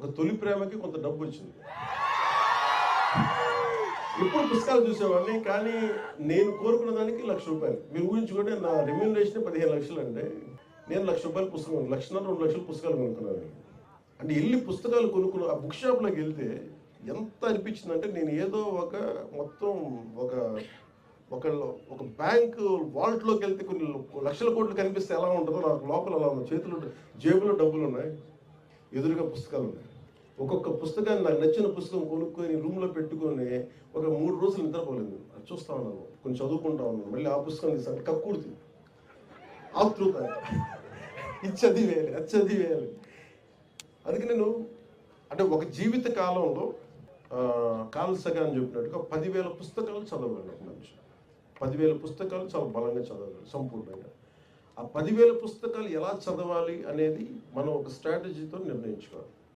ఒక తొలి ప్రేమకి కొంత డబ్బు వచ్చింది. ఎప్పుడు పుస్తకాలు చూసేవాడిని, కానీ నేను కోరుకున్న దానికి ₹1,00,000. మీరు ఊహించుకుంటే నా రెమ్యూనరేషన్ 15 లక్షలు అంటే నేను ₹1,00,000 పుస్తకం, 1,00,000 2 లక్షలు పుస్తకాలు కొనుక్కున్నాను. అంటే వెళ్ళి పుస్తకాలు కొనుక్కున్న ఆ బుక్ షాప్లోకి వెళ్తే ఎంత అనిపించిందంటే నేను ఏదో మొత్తం ఒక ఒక ఒక బ్యాంకు వాల్ట్లోకి వెళ్తే కొన్ని లక్షల కోట్లు కనిపిస్తే ఎలా ఉంటుందో నాకు లోపల అలా ఉంది. చేతులు జేబులో డబ్బులు ఉన్నాయి, ఎదురుగా పుస్తకాలు ఉన్నాయి. ఒక్కొక్క పుస్తకాన్ని నాకు నచ్చిన పుస్తకం కొనుక్కొని రూమ్లో పెట్టుకొని ఒక 3 రోజులు నిద్రపోలేదు. అది చూస్తా ఉన్నాను, కొంచెం చదువుకుంటా ఉన్నాను, మళ్ళీ ఆ పుస్తకం తీసాను, కక్కుర్తి ఆతృత, ఇది చదివేయాలి, అది చదివేయాలి. అందుకే నేను అంటే ఒక జీవిత కాలంలో కార్ల్ సగాన్ చెప్పినట్టుగా 10,000 పుస్తకాలు చదవగలను ఒక మనిషి. 10,000 పుస్తకాలు చాలా బలంగా చదవగలరు సంపూర్ణంగా. ఆ 10,000 పుస్తకాలు ఎలా చదవాలి అనేది మనం ఒక స్ట్రాటజీతో నిర్ణయించుకోవాలి.